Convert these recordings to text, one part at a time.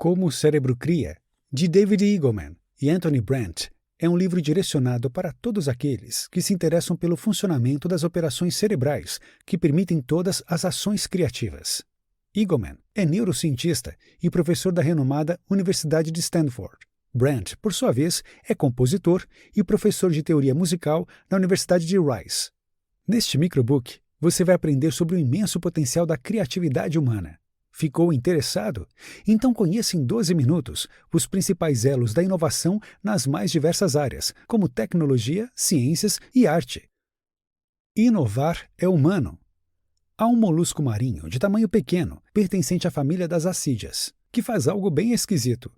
Como o Cérebro Cria, de David Eagleman e Anthony Brandt, é um livro direcionado para todos aqueles que se interessam pelo funcionamento das operações cerebrais que permitem todas as ações criativas. Eagleman é neurocientista e professor da renomada Universidade de Stanford. Brandt, por sua vez, é compositor e professor de teoria musical na Universidade de Rice. Neste microbook, você vai aprender sobre o imenso potencial da criatividade humana. Ficou interessado? Então conheça em 12 minutos os principais elos da inovação nas mais diversas áreas, como tecnologia, ciências e arte. Inovar é humano. Há um molusco marinho de tamanho pequeno, pertencente à família das assídeas, que faz algo bem esquisito.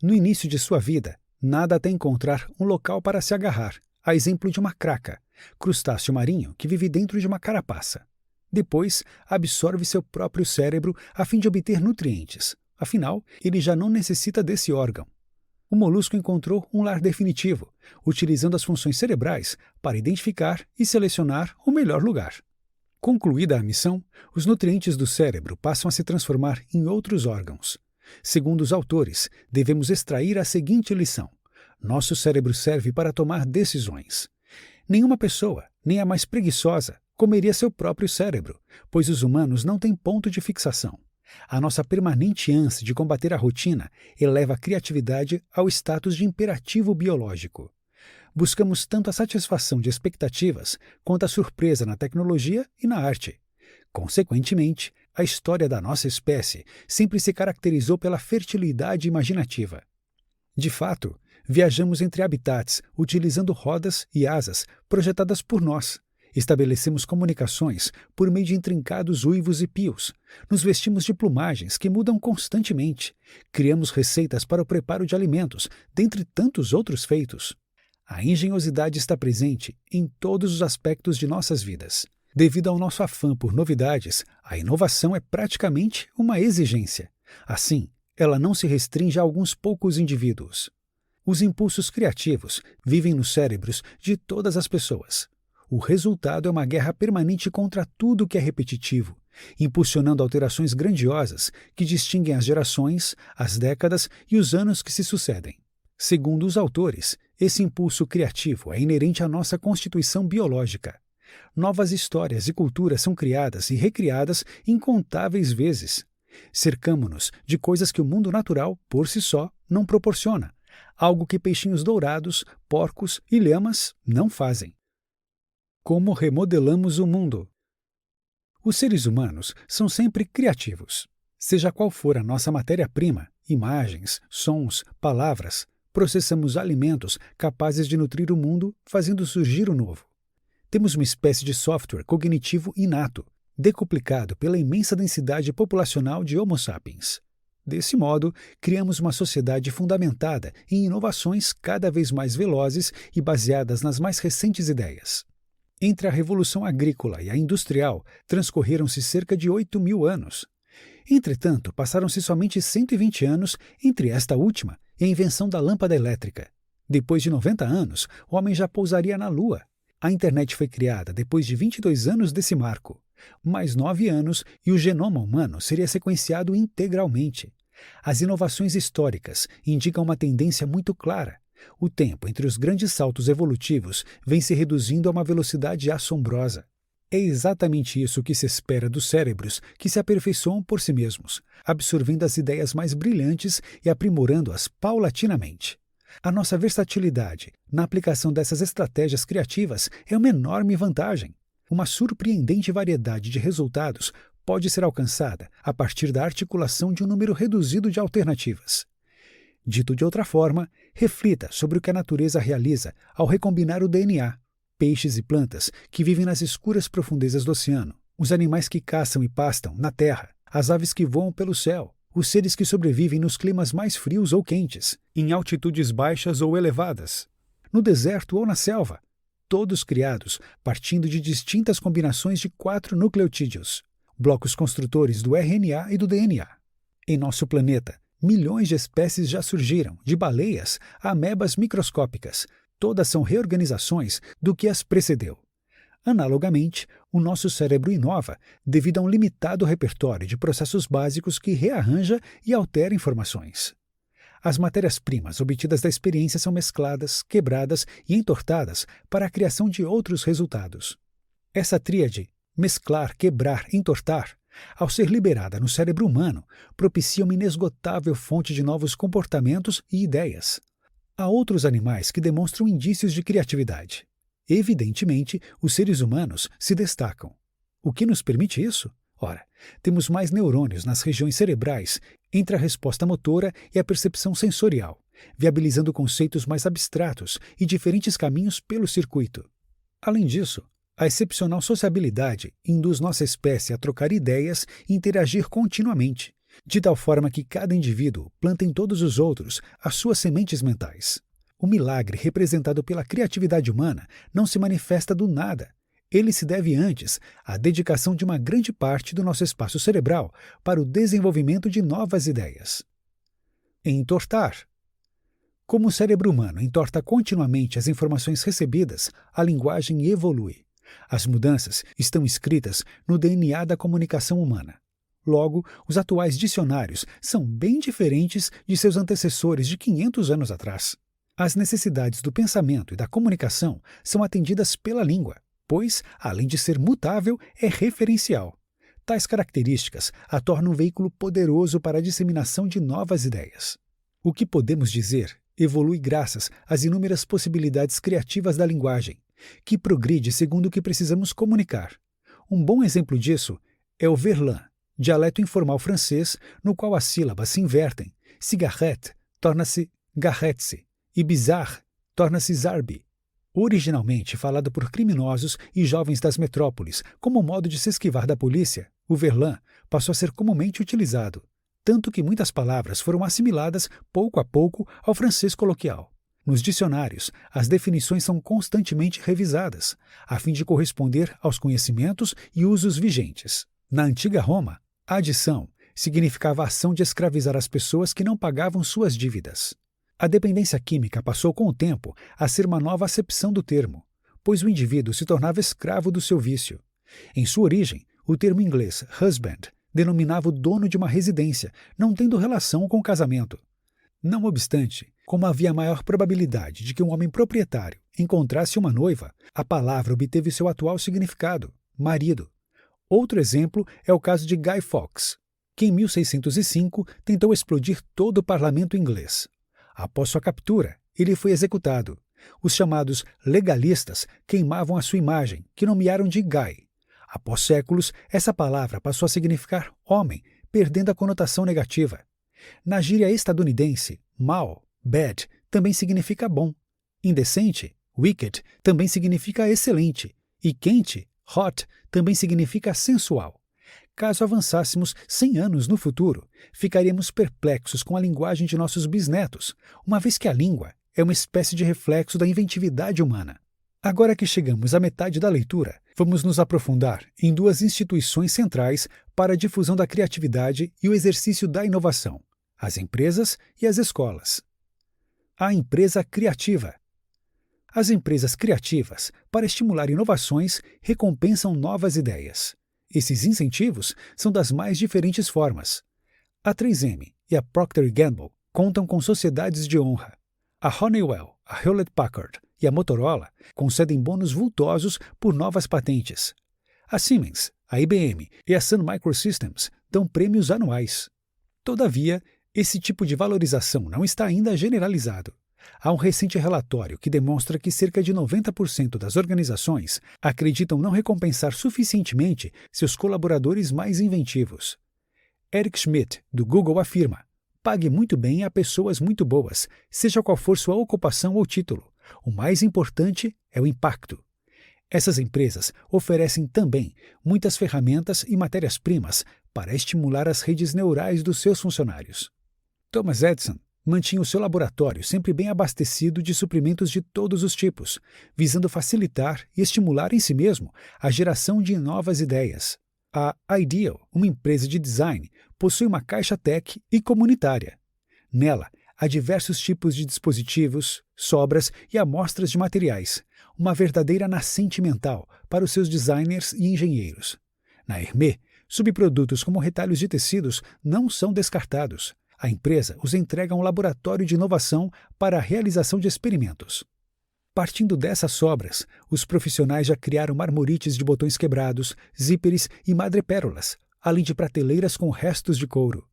No início de sua vida, nada até encontrar um local para se agarrar, a exemplo de uma craca, crustáceo marinho que vive dentro de uma carapaça. Depois, absorve seu próprio cérebro a fim de obter nutrientes. Afinal, ele já não necessita desse órgão. O molusco encontrou um lar definitivo, utilizando as funções cerebrais para identificar e selecionar o melhor lugar. Concluída a missão, os nutrientes do cérebro passam a se transformar em outros órgãos. Segundo os autores, devemos extrair a seguinte lição: nosso cérebro serve para tomar decisões. Nenhuma pessoa, nem a mais preguiçosa, comeria seu próprio cérebro, pois os humanos não têm ponto de fixação. A nossa permanente ânsia de combater a rotina eleva a criatividade ao status de imperativo biológico. Buscamos tanto a satisfação de expectativas quanto a surpresa na tecnologia e na arte. Consequentemente, a história da nossa espécie sempre se caracterizou pela fertilidade imaginativa. De fato, viajamos entre habitats utilizando rodas e asas projetadas por nós. Estabelecemos comunicações por meio de intrincados uivos e pios. Nos vestimos de plumagens que mudam constantemente. Criamos receitas para o preparo de alimentos, dentre tantos outros feitos. A engenhosidade está presente em todos os aspectos de nossas vidas. Devido ao nosso afã por novidades, a inovação é praticamente uma exigência. Assim, ela não se restringe a alguns poucos indivíduos. Os impulsos criativos vivem nos cérebros de todas as pessoas. O resultado é uma guerra permanente contra tudo que é repetitivo, impulsionando alterações grandiosas que distinguem as gerações, as décadas e os anos que se sucedem. Segundo os autores, esse impulso criativo é inerente à nossa constituição biológica. Novas histórias e culturas são criadas e recriadas incontáveis vezes. Cercamo-nos de coisas que o mundo natural, por si só, não proporciona, algo que peixinhos dourados, porcos e lhamas não fazem. Como remodelamos o mundo? Os seres humanos são sempre criativos. Seja qual for a nossa matéria-prima, imagens, sons, palavras, processamos alimentos capazes de nutrir o mundo, fazendo surgir o novo. Temos uma espécie de software cognitivo inato, decuplicado pela imensa densidade populacional de Homo sapiens. Desse modo, criamos uma sociedade fundamentada em inovações cada vez mais velozes e baseadas nas mais recentes ideias. Entre a Revolução Agrícola e a Industrial, transcorreram-se cerca de 8.000 anos. Entretanto, passaram-se somente 120 anos entre esta última e a invenção da lâmpada elétrica. Depois de 90 anos, o homem já pousaria na Lua. A internet foi criada depois de 22 anos desse marco. Mais 9 anos e o genoma humano seria sequenciado integralmente. As inovações históricas indicam uma tendência muito clara. O tempo entre os grandes saltos evolutivos vem se reduzindo a uma velocidade assombrosa. É exatamente isso que se espera dos cérebros que se aperfeiçoam por si mesmos, absorvendo as ideias mais brilhantes e aprimorando-as paulatinamente. A nossa versatilidade na aplicação dessas estratégias criativas é uma enorme vantagem. Uma surpreendente variedade de resultados pode ser alcançada a partir da articulação de um número reduzido de alternativas. Dito de outra forma, reflita sobre o que a natureza realiza ao recombinar o DNA. Peixes e plantas que vivem nas escuras profundezas do oceano, os animais que caçam e pastam na terra, as aves que voam pelo céu, os seres que sobrevivem nos climas mais frios ou quentes, em altitudes baixas ou elevadas, no deserto ou na selva, todos criados partindo de distintas combinações de 4 nucleotídeos, blocos construtores do RNA e do DNA. Em nosso planeta, milhões de espécies já surgiram, de baleias a amebas microscópicas. Todas são reorganizações do que as precedeu. Analogamente, O nosso cérebro inova devido a um limitado repertório de processos básicos que rearranja e altera informações. As matérias-primas obtidas da experiência são mescladas, quebradas e entortadas para a criação de outros resultados. Essa tríade, mesclar, quebrar, entortar, ao ser liberada no cérebro humano, propicia uma inesgotável fonte de novos comportamentos e ideias. Há outros animais que demonstram indícios de criatividade. Evidentemente, os seres humanos se destacam. O que nos permite isso? Ora, temos mais neurônios nas regiões cerebrais entre a resposta motora e a percepção sensorial, viabilizando conceitos mais abstratos e diferentes caminhos pelo circuito. Além disso, a excepcional sociabilidade induz nossa espécie a trocar ideias e interagir continuamente, de tal forma que cada indivíduo planta em todos os outros as suas sementes mentais. O milagre representado pela criatividade humana não se manifesta do nada. Ele se deve antes à dedicação de uma grande parte do nosso espaço cerebral para o desenvolvimento de novas ideias. Entortar. Como o cérebro humano entorta continuamente as informações recebidas, a linguagem evolui. As mudanças estão escritas no DNA da comunicação humana. Logo, os atuais dicionários são bem diferentes de seus antecessores de 500 anos atrás. As necessidades do pensamento e da comunicação são atendidas pela língua, pois, além de ser mutável, é referencial. Tais características a tornam um veículo poderoso para a disseminação de novas ideias. O que podemos dizer evolui graças às inúmeras possibilidades criativas da linguagem, que progride segundo o que precisamos comunicar. Um bom exemplo disso é o verlan, dialeto informal francês no qual as sílabas se invertem. Cigarette torna-se garrette e bizarre torna-se zarbi. Originalmente falado por criminosos e jovens das metrópoles como modo de se esquivar da polícia, o verlan passou a ser comumente utilizado, tanto que muitas palavras foram assimiladas pouco a pouco ao francês coloquial. Nos dicionários, as definições são constantemente revisadas, a fim de corresponder aos conhecimentos e usos vigentes. Na antiga Roma, a adição significava a ação de escravizar as pessoas que não pagavam suas dívidas. A dependência química passou com o tempo a ser uma nova acepção do termo, pois o indivíduo se tornava escravo do seu vício. Em sua origem, o termo inglês husband denominava o dono de uma residência, não tendo relação com o casamento. Não obstante, como havia maior probabilidade de que um homem proprietário encontrasse uma noiva, a palavra obteve seu atual significado, marido. Outro exemplo é o caso de Guy Fawkes, que em 1605 tentou explodir todo o parlamento inglês. Após sua captura, ele foi executado. Os chamados legalistas queimavam a sua imagem, que nomearam de Guy. Após séculos, essa palavra passou a significar homem, perdendo a conotação negativa. Na gíria estadunidense, mal, bad, também significa bom. Indecente, wicked, também significa excelente. E quente, hot, também significa sensual. Caso avançássemos 100 anos no futuro, ficaríamos perplexos com a linguagem de nossos bisnetos, uma vez que a língua é uma espécie de reflexo da inventividade humana. Agora que chegamos à metade da leitura, vamos nos aprofundar em duas instituições centrais para a difusão da criatividade e o exercício da inovação: as empresas e as escolas. A empresa criativa. As empresas criativas, para estimular inovações, recompensam novas ideias. Esses incentivos são das mais diferentes formas. A 3M e a Procter & Gamble contam com sociedades de honra. A Honeywell, a Hewlett-Packard e a Motorola concedem bônus vultosos por novas patentes. A Siemens, a IBM e a Sun Microsystems dão prêmios anuais. Todavia, esse tipo de valorização não está ainda generalizado. Há um recente relatório que demonstra que cerca de 90% das organizações acreditam não recompensar suficientemente seus colaboradores mais inventivos. Eric Schmidt, do Google, afirma: pague muito bem a pessoas muito boas, seja qual for sua ocupação ou título. O mais importante é o impacto. Essas empresas oferecem também muitas ferramentas e matérias-primas para estimular as redes neurais dos seus funcionários. Thomas Edison mantinha o seu laboratório sempre bem abastecido de suprimentos de todos os tipos, visando facilitar e estimular em si mesmo a geração de novas ideias. A Ideal, uma empresa de design, possui uma caixa tech e comunitária. Nela, Há diversos tipos de dispositivos, sobras e amostras de materiais, uma verdadeira nascente mental para os seus designers e engenheiros. Na Hermé, subprodutos como retalhos de tecidos não são descartados. A empresa os entrega a um laboratório de inovação para a realização de experimentos. Partindo dessas sobras, os profissionais já criaram marmorites de botões quebrados, zíperes e madrepérolas, além de prateleiras com restos de couro.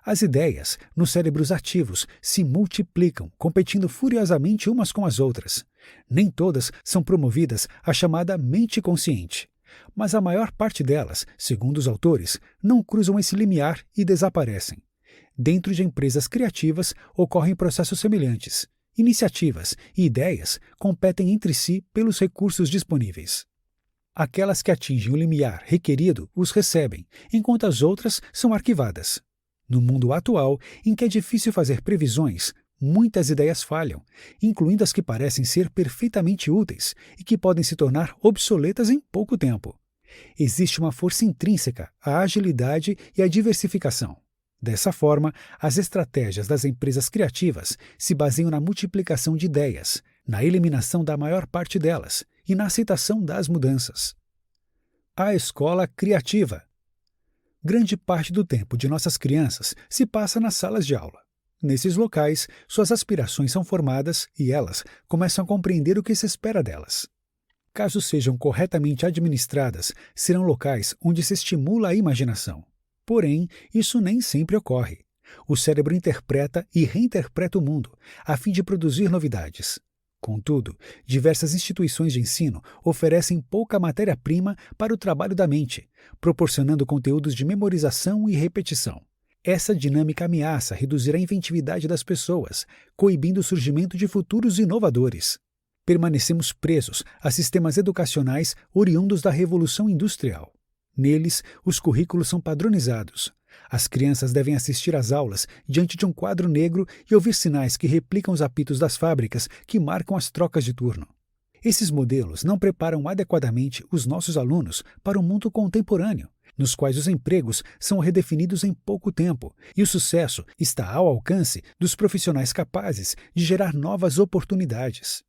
As ideias, nos cérebros ativos, se multiplicam, competindo furiosamente umas com as outras. Nem todas são promovidas à chamada mente consciente, mas a maior parte delas, segundo os autores, não cruzam esse limiar e desaparecem. Dentro de empresas criativas ocorrem processos semelhantes. Iniciativas e ideias competem entre si pelos recursos disponíveis. Aquelas que atingem o limiar requerido os recebem, enquanto as outras são arquivadas. No mundo atual, em que é difícil fazer previsões, muitas ideias falham, incluindo as que parecem ser perfeitamente úteis e que podem se tornar obsoletas em pouco tempo. Existe uma força intrínseca à agilidade e à diversificação. Dessa forma, as estratégias das empresas criativas se baseiam na multiplicação de ideias, na eliminação da maior parte delas e na aceitação das mudanças. A escola criativa. Grande parte do tempo de nossas crianças se passa nas salas de aula. Nesses locais, suas aspirações são formadas e elas começam a compreender o que se espera delas. Caso sejam corretamente administradas, serão locais onde se estimula a imaginação. Porém, isso nem sempre ocorre. O cérebro interpreta e reinterpreta o mundo, a fim de produzir novidades. Contudo, diversas instituições de ensino oferecem pouca matéria-prima para o trabalho da mente, proporcionando conteúdos de memorização e repetição. Essa dinâmica ameaça reduzir a inventividade das pessoas, coibindo o surgimento de futuros inovadores. Permanecemos presos a sistemas educacionais oriundos da Revolução Industrial. Neles, os currículos são padronizados. As crianças devem assistir às aulas diante de um quadro negro e ouvir sinais que replicam os apitos das fábricas que marcam as trocas de turno. Esses modelos não preparam adequadamente os nossos alunos para o mundo contemporâneo, nos quais os empregos são redefinidos em pouco tempo e o sucesso está ao alcance dos profissionais capazes de gerar novas oportunidades.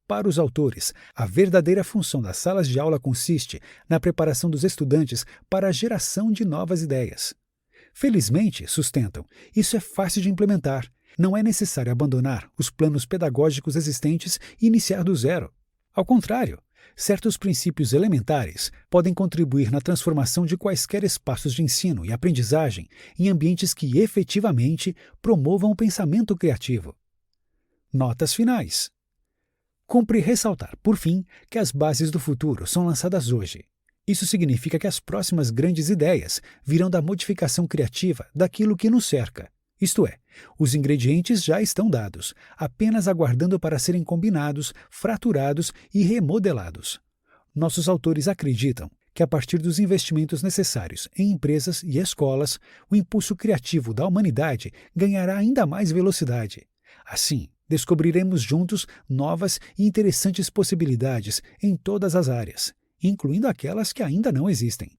Para os autores, a verdadeira função das salas de aula consiste na preparação dos estudantes para a geração de novas ideias. Felizmente, sustentam, isso é fácil de implementar. Não é necessário abandonar os planos pedagógicos existentes e iniciar do zero. Ao contrário, certos princípios elementares podem contribuir na transformação de quaisquer espaços de ensino e aprendizagem em ambientes que efetivamente promovam o pensamento criativo. Notas finais. Cumpre ressaltar, por fim, que as bases do futuro são lançadas hoje. Isso significa que as próximas grandes ideias virão da modificação criativa daquilo que nos cerca. Isto é, os ingredientes já estão dados, apenas aguardando para serem combinados, fraturados e remodelados. Nossos autores acreditam que, a partir dos investimentos necessários em empresas e escolas, o impulso criativo da humanidade ganhará ainda mais velocidade. Assim, descobriremos juntos novas e interessantes possibilidades em todas as áreas, incluindo aquelas que ainda não existem.